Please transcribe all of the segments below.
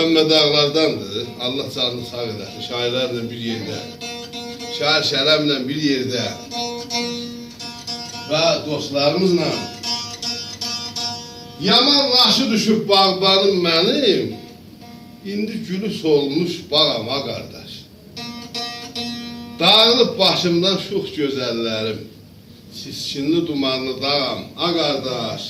Mehmet Ağlardandır. Allah canını sağ eləsin. Şairlərlə bir yerdə. Şair şərəmlə bir yerdə. Və dostlarımızla. Yaman naşı düşüb bağbanım mənim. İndi gülü solmuş bağama qardaş. Dağılıb başımdan şux gözəllərim. Siskinli dumanlı dağam, a qardaş.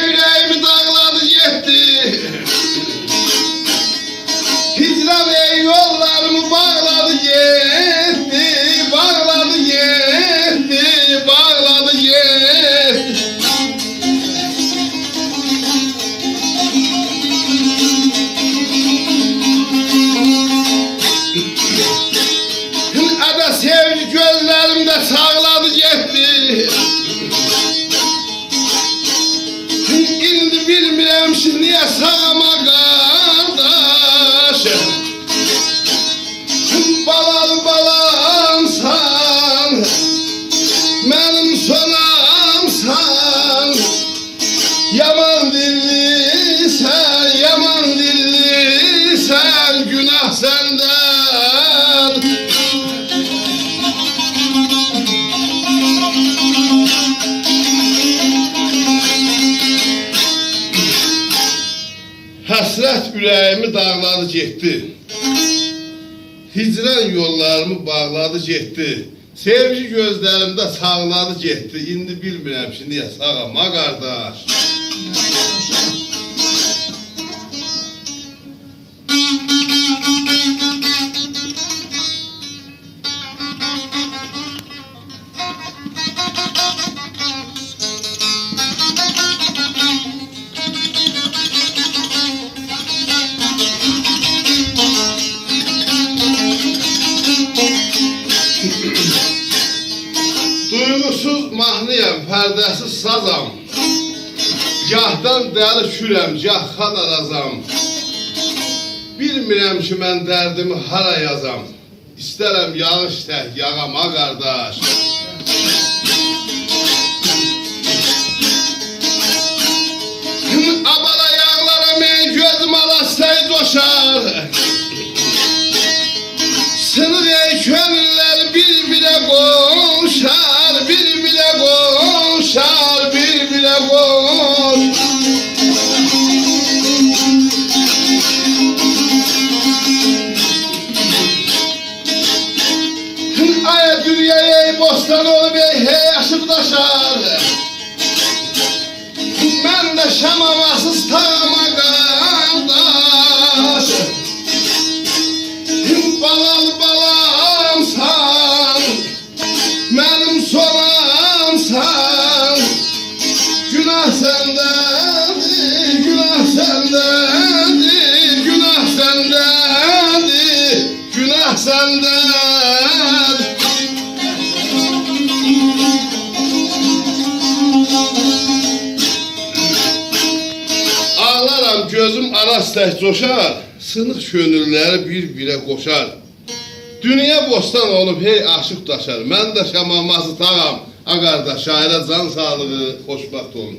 Yüreğimi dağladı yetti. Hicran ey yollarımı bağladı yetti. Bağladı yetti. Bağladı yetti. Ada sevgi gözlerimde sağladı yetti. Bilmirəm ki, niyə sağama qardaş. Balalı balamsan, mənim sonamsan. Yaman dillisən, yaman dillisən, günah səndən. Həsrət ürəyimi dağladı getdi. Hicran yollarımı bağladı getdi. Sevgi gözlərimdə sağladı getdi. İndi bilmirəm ki, niyə sağama qardaş. Duygusuz mahnıyam, pərdəsiz sazam. Gahdan dəli kürəm, gah xan arazam. Bilmirəm ki, mən dərdimi hara yazam. İstərəm yağış tək yağama qardaş. Abala yağlara mən gözüm alastay doşar. Sınıq ey könüllər bir-birə qoşar, bir-birə qoşar, bir-birə qoşar. Aya dürya ey bostan olub ey hey aşıb daşar. Mən də şamamasız tağama qardaş. Balal balamsan, mənim sonamsan. Günah səndədir, günah səndədir, günah səndədir, günah səndədir. Ağlaram gözüm aras tək coşar. Sınıq könülləri bir-birə qoşar. Dünya bostan olub hey aşıq daşar. Mən də şamamazı tağam. A qardaş, şairə can sağlığı, xoşbaxt olun.